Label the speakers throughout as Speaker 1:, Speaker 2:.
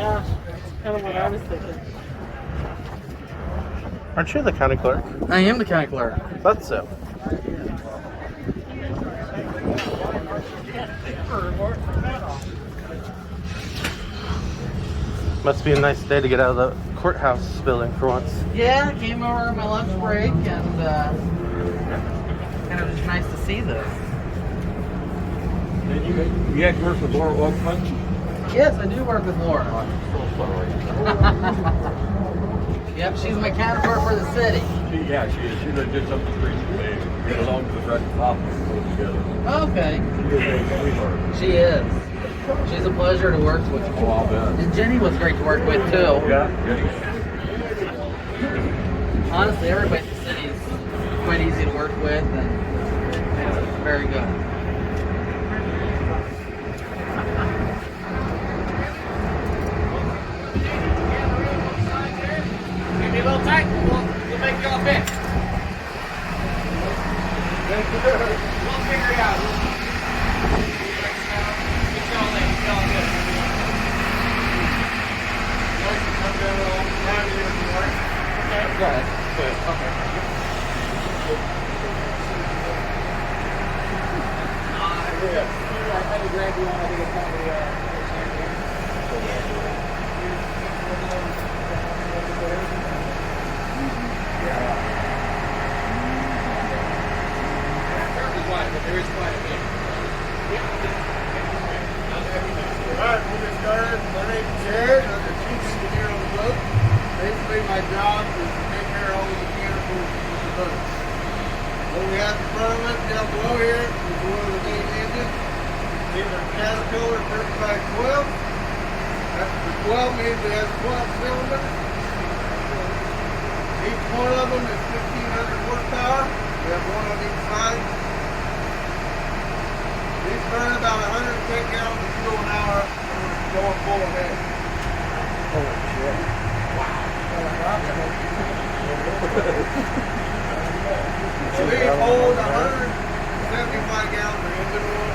Speaker 1: Yeah, that's kind of what I was thinking.
Speaker 2: Aren't you the county clerk?
Speaker 3: I am the county clerk.
Speaker 2: That's so. Must be a nice day to get out of the courthouse building for once.
Speaker 3: Yeah, I came over on my lunch break, and kind of just nice to see this.
Speaker 4: You had to work with Laura Oakman?
Speaker 3: Yes, I do work with Laura.
Speaker 4: I'm so sorry.
Speaker 3: Yep, she's my counterpart for the city.
Speaker 4: Yeah, she is. She did something recently. Get along to the front office and go together.
Speaker 3: Okay.
Speaker 4: She's a great sweetheart.
Speaker 3: She is. She's a pleasure to work with.
Speaker 4: Oh, I'll bet.
Speaker 3: And Jenny was great to work with, too.
Speaker 4: Yeah.
Speaker 3: Honestly, everybody in the city is quite easy to work with, and it's very good.
Speaker 1: Give me a little tight, we'll make you all fit. We'll figure it out. It's all good. Okay.
Speaker 3: Go ahead.
Speaker 1: Okay. I had to grab you on. I think it's probably but there is quite a bit. Alright, we'll get started. My name's Jared. I'm the chief engineer on the boat. Basically, my job is to take care of all the mechanicals of the boat. What we have in front of us down below here is one of the main engines. These are Caterpillar 3512. That's the 12 means it has 12 cylinders. Each one of them is 1,500 horsepower. We have one on each side. These burn about 110 gallons of fuel an hour when it's going full ahead.
Speaker 2: Holy shit.
Speaker 1: So these hold 175 gallons of engine oil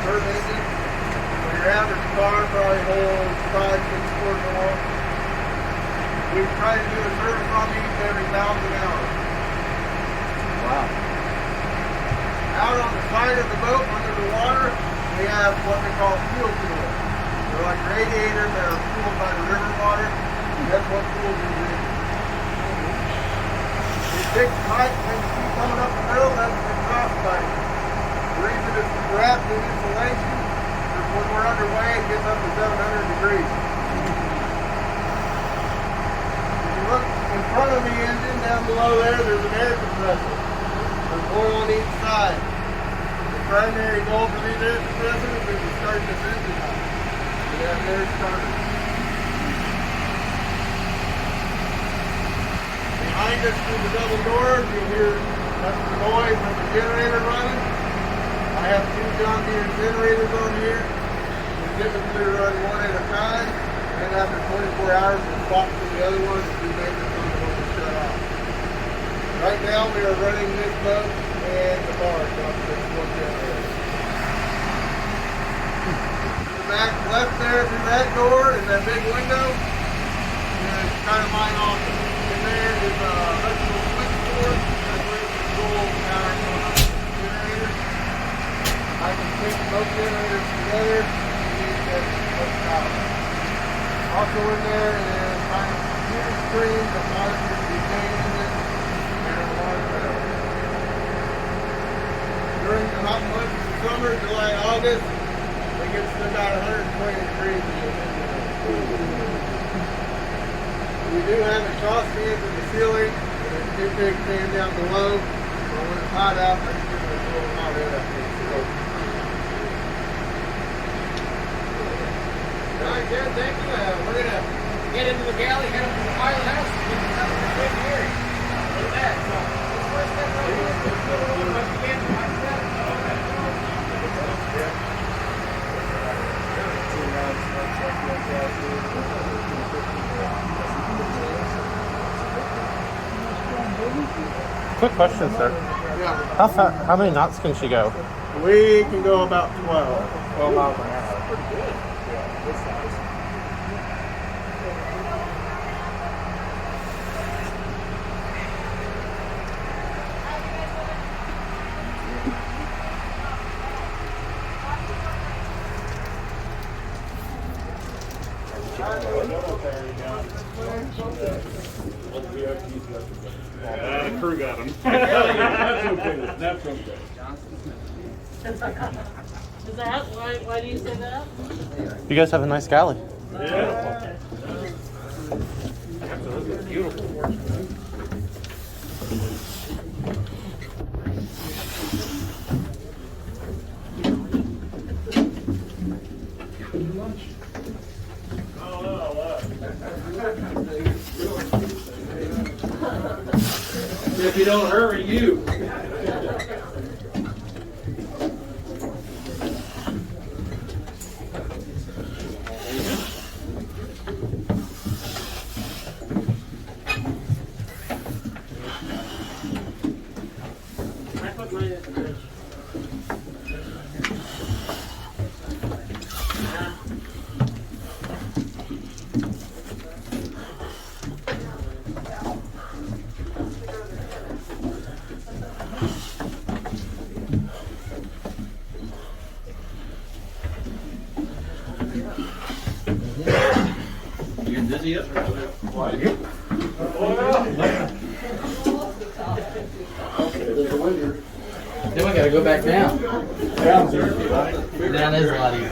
Speaker 1: per engine. So your average car probably holds 5-6 quarts of oil. We try to do a service on these every 1,000 hours.
Speaker 2: Wow.
Speaker 1: Out on the side of the boat, under the water, we have what we call fuel tools. They're like radiators that are cooled by the river water. That's what cools these engines. These big pipes that you see coming up the middle, that's the exhaust pipe. The reason it's wrapped in insulation is when we're underway, it gets up to 700 degrees. If you look in front of the engine, down below there, there's an air compressor. There's oil on each side. The primary goal for these air compressors is to start this engine up. We have air starters. Behind us through the double doors, you'll hear that's the noise of the generator running. I have 2 John Deere generators on here. We typically run one at a time, and after 24 hours, we'll swap to the other one and do maintenance on the one we shut off. Right now we are running this boat and the barge off this one generator. The back left there through that door is that big window. And it's kind of mine office. In there is a electrical switchboard. That's where you control power going up to the generator. I can sync both generators together and get both power. Also in there is my computer screen that monitors the main engine. During the hot months of summer, July, August, it gets to about 120 degrees in the engine. We do have exhaust fans in the ceiling and a two big fan down below. So when it's hot out, I can get a little hot air up here. Alright, Jared, thank you. We're going to get into the galley, head up to the pilot house, and get the quick hearing. Look at that. So, this first step right here is just a little bit again.
Speaker 2: Quick question, sir.
Speaker 1: Yeah.
Speaker 2: How many knots can she go?
Speaker 1: We can go about 12 miles an hour.
Speaker 5: The crew got him.
Speaker 4: That's okay.
Speaker 6: Is that why do you say that?
Speaker 2: You guys have a nice galley.
Speaker 5: Yeah. Beautiful.
Speaker 4: If you don't hurry, you.
Speaker 6: I put mine in the fridge.
Speaker 4: You dizzy yet?
Speaker 3: Then we gotta go back down. Down is a lot easier.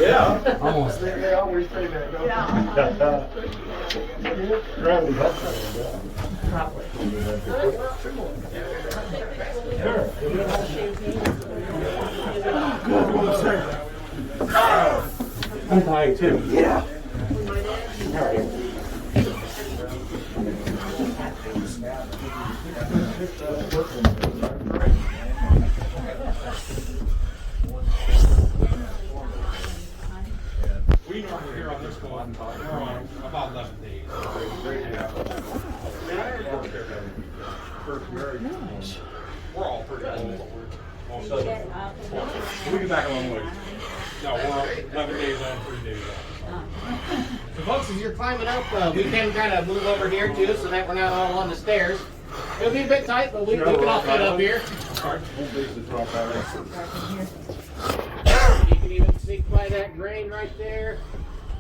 Speaker 5: Yeah.
Speaker 3: Almost.
Speaker 1: They always say that, don't
Speaker 5: I'm dying too. Yeah.
Speaker 7: We normally here on this one, we're on about 11 days. We're all pretty old. Most of them.
Speaker 5: We get back a long way.
Speaker 7: No, we're 11 days on, 3 days off.
Speaker 8: So folks, as you're climbing up, we can kind of move over here too so that we're not all on the stairs. It'll be a bit tight, but we can all fit up here. You can even sneak by that drain right there.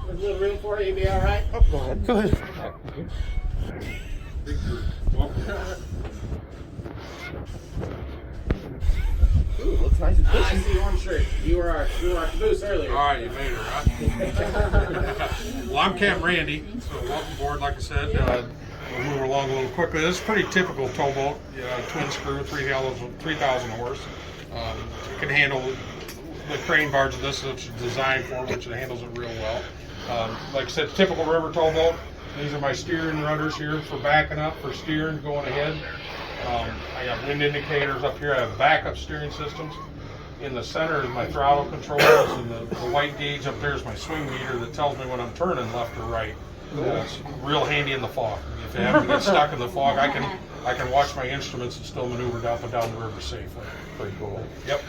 Speaker 8: There's a little room for it, you'll be all right.
Speaker 2: Oh, go ahead. Go ahead.
Speaker 8: Ooh, looks nice and I see one shirt. You were our caboose earlier.
Speaker 7: All right, you made it, right? Well, I'm Cam Randy, so welcome aboard. Like I said, we'll move along a little quickly. This is pretty typical towboat, twin screw, 3,000 horse. It can handle the crane barge of this, which is designed for, which it handles it real well. Like I said, typical river towboat. These are my steering rudders here for backing up, for steering, going ahead. I got wind indicators up here. I have backup steering systems. In the center is my throttle controls, and the white gauge up there is my swing meter that tells me when I'm turning left or right. It's real handy in the fog. If you happen to get stuck in the fog, I can watch my instruments and still maneuver up and down the river safely. Pretty cool. Yep.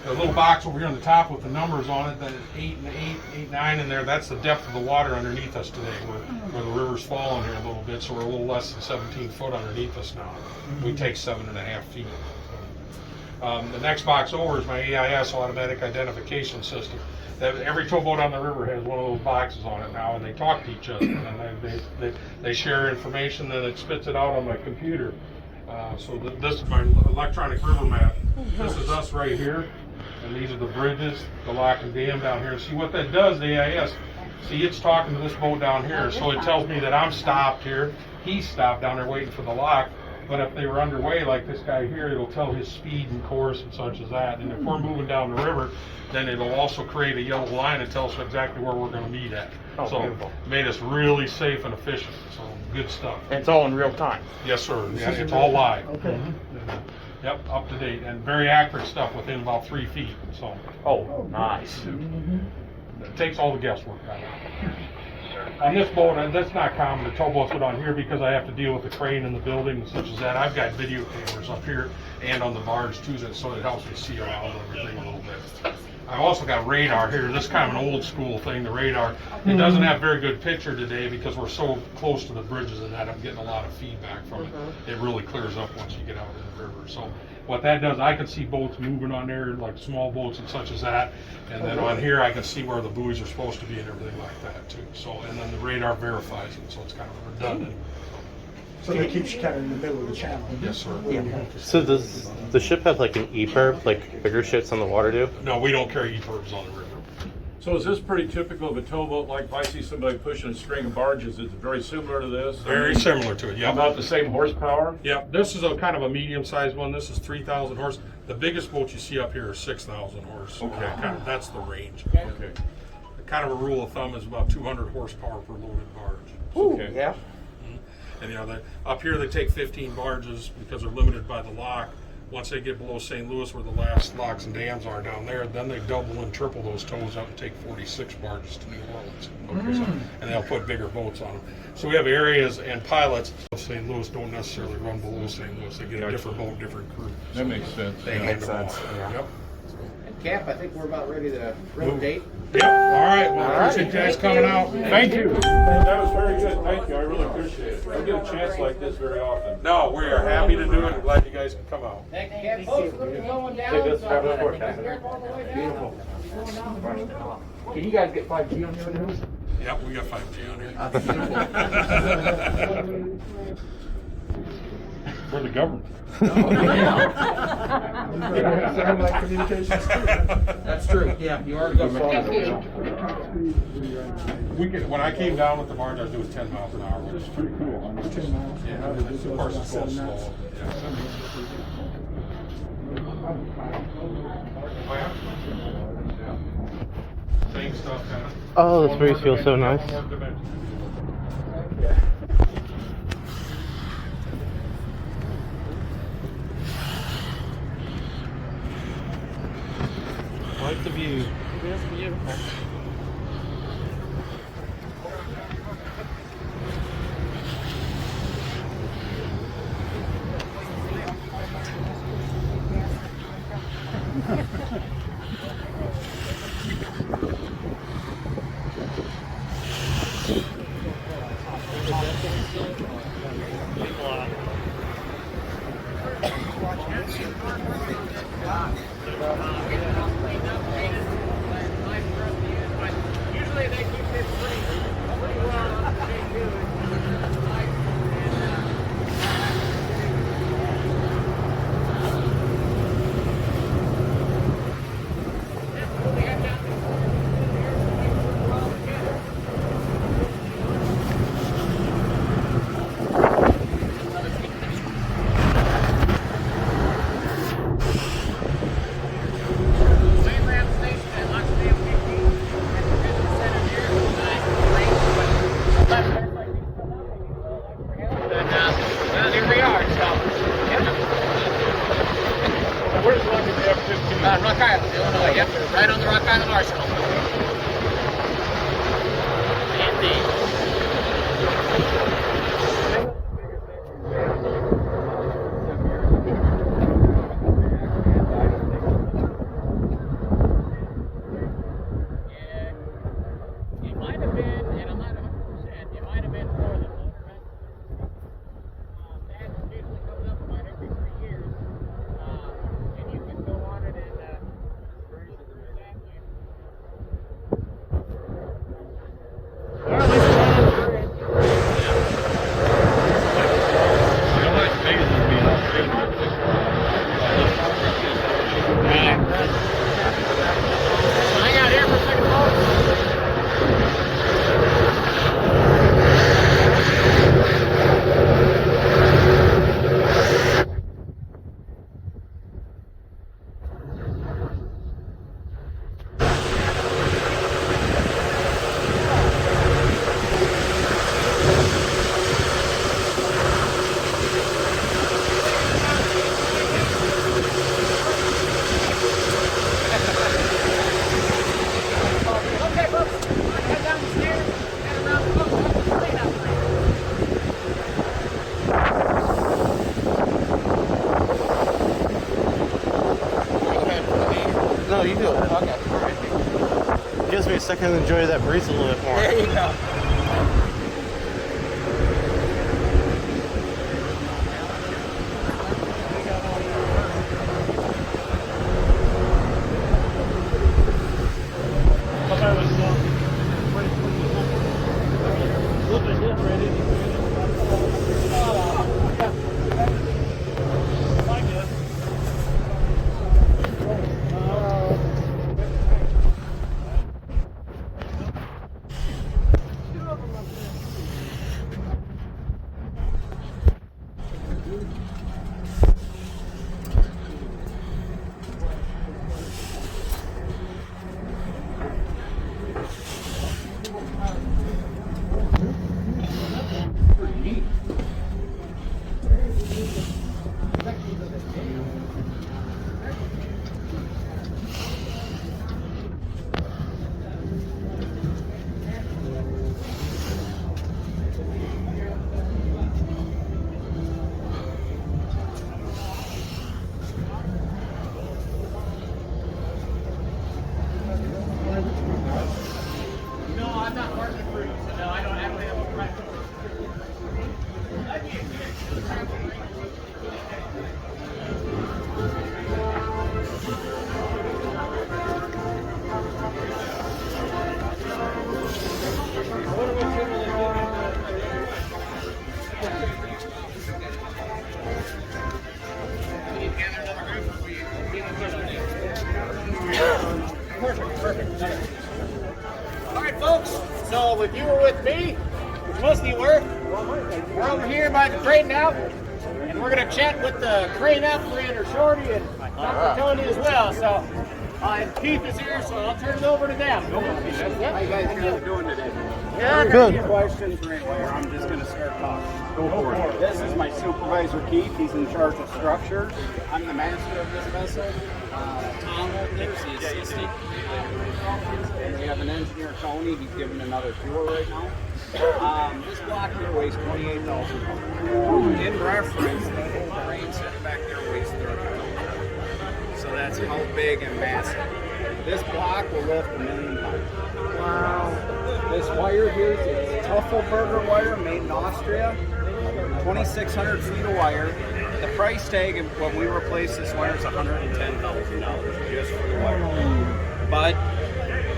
Speaker 7: The little box over here on the top with the numbers on it, that is 8 and 8, 9 in there, that's the depth of the water underneath us today, where the river's fallen here a little bit, so we're a little less than 17 foot underneath us now. We take 7.5 feet. The next box over is my AIS, automatic identification system. Every towboat on the river has one of those boxes on it now, and they talk to each other, and they share information, and it spits it out on my computer. So this is my electronic river map. This is us right here, and these are the bridges, the lock and dam down here. See what that does, the AIS, see it's talking to this boat down here, so it tells me that I'm stopped here, he's stopped down there waiting for the lock. But if they were underway like this guy here, it'll tell his speed and course and such as that. And if we're moving down the river, then it'll also create a yellow line and tell us exactly where we're going to meet at. So it made us really safe and efficient. So good stuff.
Speaker 5: And it's all in real time.
Speaker 7: Yes, sir. Yeah, it's all live.
Speaker 5: Okay.
Speaker 7: Yep, up to date and very accurate stuff within about 3 feet. So
Speaker 5: Oh, nice.
Speaker 7: it takes all the guesswork out of it. On this boat, and that's not common, the towboats put on here because I have to deal with the crane in the building and such as that. I've got video cameras up here and on the barge too, so it helps me see around everything a little bit. also got radar here. This is kind of an old school thing, the radar. It doesn't have very good picture today because we're so close to the bridges and that I'm getting a lot of feedback from it. It really clears up once you get out in the river. So what that does, I can see boats moving on there, like small boats and such as that. And then on here, I can see where the buoys are supposed to be and everything like that too. So, and then the radar verifies it, so it's kind of redundant.
Speaker 9: So that keeps you kind of in the middle of the channel.
Speaker 7: Yes, sir.
Speaker 2: So does the ship have like an EPIRB, like bigger ships on the water do?
Speaker 7: No, we don't carry EPIRBs on the river.
Speaker 4: So is this pretty typical of a towboat? Like if I see somebody pushing a string of barges, is it very similar to this?
Speaker 7: Very similar to it, yeah.
Speaker 4: About the same horsepower?
Speaker 7: Yeah, this is a kind of a medium-sized one. This is 3,000 horse. The biggest boat you see up here is 6,000 horse.
Speaker 4: Okay.
Speaker 7: That's the range.
Speaker 4: Okay.
Speaker 7: Kind of a rule of thumb is about 200 horsepower per loaded barge.
Speaker 4: Okay.
Speaker 9: Yeah.
Speaker 7: And up here they take 15 barges because they're limited by the lock. Once they get below St. Louis where the last locks and dams are down there, then they double and triple those tows up and take 46 barges to New Orleans. Okay, so, and they'll put bigger boats on them. So we have areas and pilots of St. Louis don't necessarily run below St. Louis. They get a different boat, different crew.
Speaker 4: That makes sense.
Speaker 7: They hand them off. Yep.
Speaker 8: Cap, I think we're about ready to rotate.
Speaker 7: Yep. All right. Well, I appreciate you guys coming out.
Speaker 4: Thank you. That was very good. Thank you. I really appreciate it. I don't get a chance like this very often.
Speaker 7: No, we are happy to do it. I'm glad you guys can come out.
Speaker 8: Thank you, Cap. Folks, we're going down.
Speaker 2: this
Speaker 8: So,
Speaker 2: travel report,
Speaker 8: be
Speaker 2: Captain.
Speaker 8: careful all the way down.
Speaker 3: Can you guys get 5G on your news?
Speaker 7: Yep, we got 5G on here.
Speaker 4: For the government.
Speaker 9: Satellite communications too.
Speaker 3: That's true. Yeah, you are good.
Speaker 7: When I came down with the barge, I was doing 10 miles an hour, which is pretty cool.
Speaker 9: 10 miles.
Speaker 7: Yeah, of course it's going slow. Same stuff, kind of.
Speaker 2: Oh, this breeze feels so nice. I like the view.
Speaker 6: It's beautiful.
Speaker 8: Usually they keep this pretty well up to date too. Rock Island, Illinois. Yep, right on the Rock Island Arsenal. Indeed. It might have been, and I'm not 100%, it might have been for the motor rest. That usually comes up about every 3 years. And you can go on it and well, this is one of
Speaker 3: Okay. All right.
Speaker 2: Gives me a second to enjoy that breeze a little bit more.
Speaker 3: There you go.
Speaker 8: All right, folks. So if you were with me, which most of you were, we're over here by the crane now, and we're gonna chat with the crane operator, Shorty, and Dr. Tony as well. So, and Keith is here, so I'll turn it over to them.
Speaker 10: How you guys doing today?
Speaker 2: Good.
Speaker 10: Questions or anyway, or I'm just going to start talking. Go for it. This is my supervisor Keith. He's in charge of structures. I'm the master of this vessel. Tom over there is the assistant. And we have an engineer, Tony. He's giving another tour right now. This block here weighs 28,000 pounds. In reference, the whole crane sitting back there weighs 30,000. So that's how big and massive. This block will lift 1 million pounds. Wow. This wire here is Tuffelberger wire made in Austria. 2,600 feet of wire. The price tag when we replace this wire is $110,000 just for the wire. But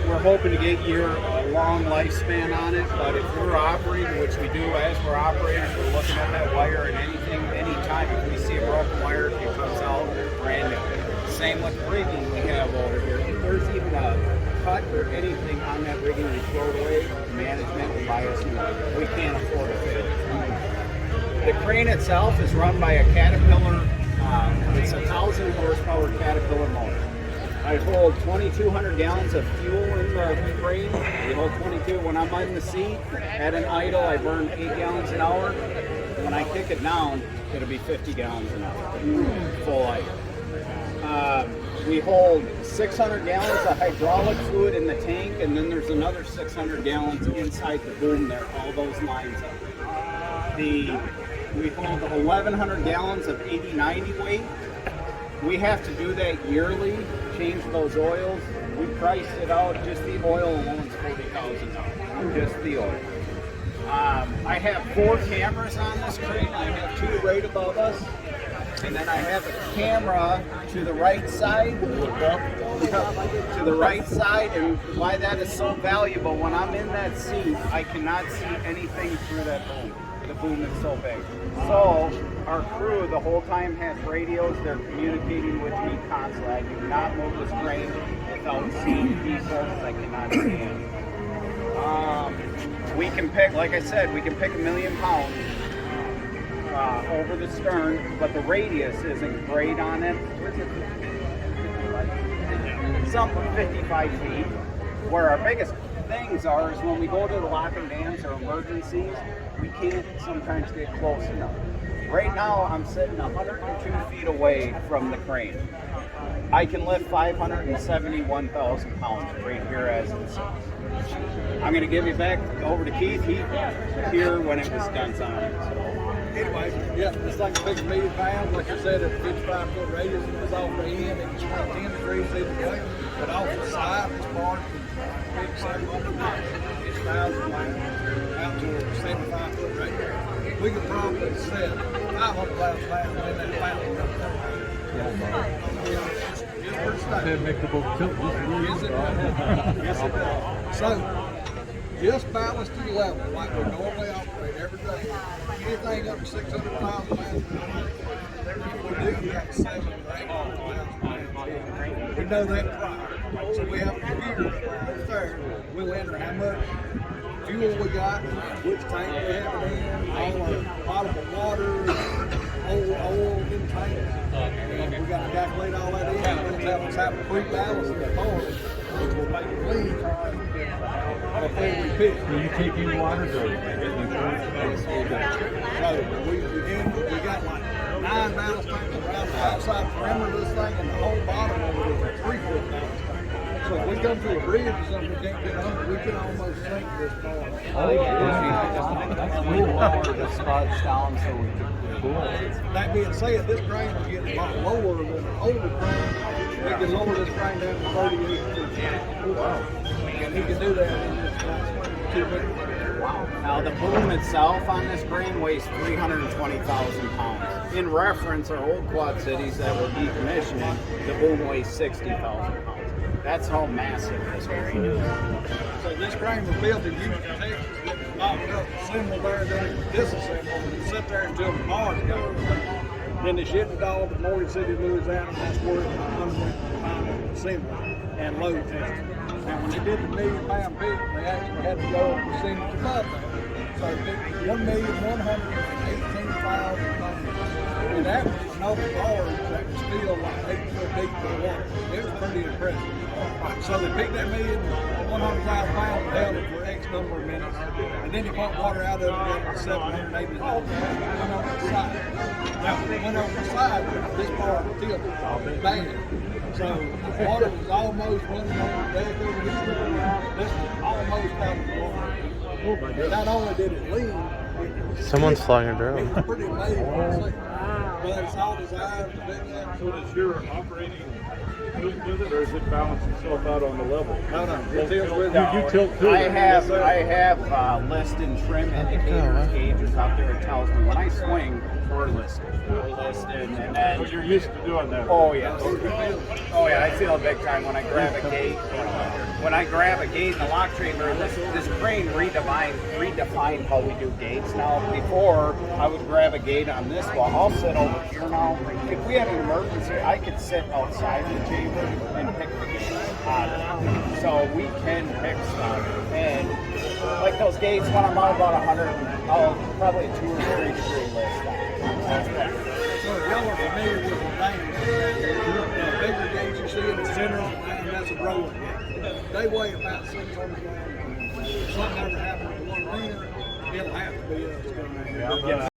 Speaker 10: we're hoping to get your long lifespan on it. But if we're operating, which we do as we're operating, we're looking at that wire and anything, anytime if we see a broken wire, it comes out brand new. Same with rigging we have over here. If there's even a cut or anything on that rigging we throw it away, management will buy us new. We can't afford to fit it. The crane itself is run by a Caterpillar, it's a 1,000 horsepower Caterpillar motor. I hold 2,200 gallons of fuel in the crane. We hold 22. When I'm on the seat, at an idle, I burn 8 gallons an hour. When I kick it down, it'll be 50 gallons an hour, full idle. We hold 600 gallons of hydraulic fluid in the tank, and then there's another 600 gallons inside the boom there, all those lines up. We hold 1,100 gallons of 80-90 weight. We have to do that yearly, change those oils. We priced it out, just the oil alone is $40,000, just the oil. I have 4 cameras on this crane. I have 2 right above us. And then I have a camera to the right side, to the right side, and why that is so valuable, when I'm in that seat, I cannot see anything through that boom. The boom is so big. So our crew the whole time has radios, they're communicating with me constantly. I do not move this crane without seeing people, I cannot see them. We can pick, like I said, we can pick 1 million pounds. Over the stern, but the radius isn't great on it. Something 55 feet. Where our biggest things are is when we go to the locking dams or emergencies, we can't sometimes get close enough. Right now, I'm sitting 102 feet away from the crane. I can lift 571,000 pounds right here as it sits. I'm going to give you back over to Keith. He here when it was done on it. So.
Speaker 1: Anyway, yeah, this thing takes 1 million pounds. Like I said, at a 55-foot radius, it was off the end. It can swing 10 degrees either way. But off the side, this part, big 700 pounds, it's 1,000 pounds out to a 75-foot radius. We could probably set 500,000 pounds in that fountain up there. It's pretty stable.
Speaker 4: Make the boat tilt.
Speaker 1: Yes, it does. Yes, it does. So, just ballast to the level like we normally operate every day. Anything up to 600,000 pounds, we do that 7 or 800,000 pounds. We know that prior. So we have a computer right there. We'll enter how much fuel we got, which tank we have it in, all our potable water, oil in tanks. And we got to calculate all that in. And tell us how to pre-ballast the car, which will make it lean before we pitch.
Speaker 4: Do you take in water though?
Speaker 1: So we got like 9 ballast tanks around the outside perimeter of this thing, and the whole bottom of it is a 3-foot ballast tank. So if we come to a bridge or something we can't get under, we can almost sink this car. That being said, this crane is getting a lot lower than an older crane. We can lower this crane down to 38 feet. And he can do that in just 2 minutes.
Speaker 10: Wow. Now the boom itself on this crane weighs 320,000 pounds. In reference, our old quad cities that were decommissioning, the boom weighs 60,000 pounds. That's how massive this crane is.
Speaker 1: So this crane was built in Houston, Texas. It was knocked up, assembled there, then it was disassembled, and it sat there until the Mars got over there. Then they shipped it all to Morgan City, Louisiana, and that's where it underwent final assembly and load testing. Now when they did the 1 million pound pick, they actually had to go a percentage above that. So it picked 1,118,000 pounds. And that was no bars that was still like 8 foot deep in the water. It was pretty impressive. So they picked that 1,100,000 pounds and held it for X number of minutes. And then they pumped water out of it and got to 780,000 pounds. Went over the side. Now, when it went over the side, this part tilted bad. So the water was almost running on the deck over here. This was almost out of the water. Not only did it lean,
Speaker 2: Someone's flying a drone.
Speaker 1: it's pretty amazing to see. But it's all designed to be
Speaker 4: So does your operating with it, or is it balance itself out on the level?
Speaker 1: No, it tilts with
Speaker 4: You tilt too.
Speaker 10: I have list and trim indicators, gauges out there. It tells me when I swing, we're listed. And then
Speaker 4: But you're used to doing that.
Speaker 10: oh yeah, I feel it big time when I grab a gate. When I grab a gate in the lock chamber, this crane redefined how we do gates now. Before, I would grab a gate on this wall. I'll sit over here now. If we have an emergency, I could sit outside the chamber and pick the gate out of it. So we can pick stuff. And like those gates, when I'm out about 100, I'll probably a 2 or 3 degree list.
Speaker 1: So if y'all are familiar with the lane, the bigger gates you see in the center of the lane, that's a rolling gate. They weigh about 600 grams. If something ever happens to one lane, it'll have to be us.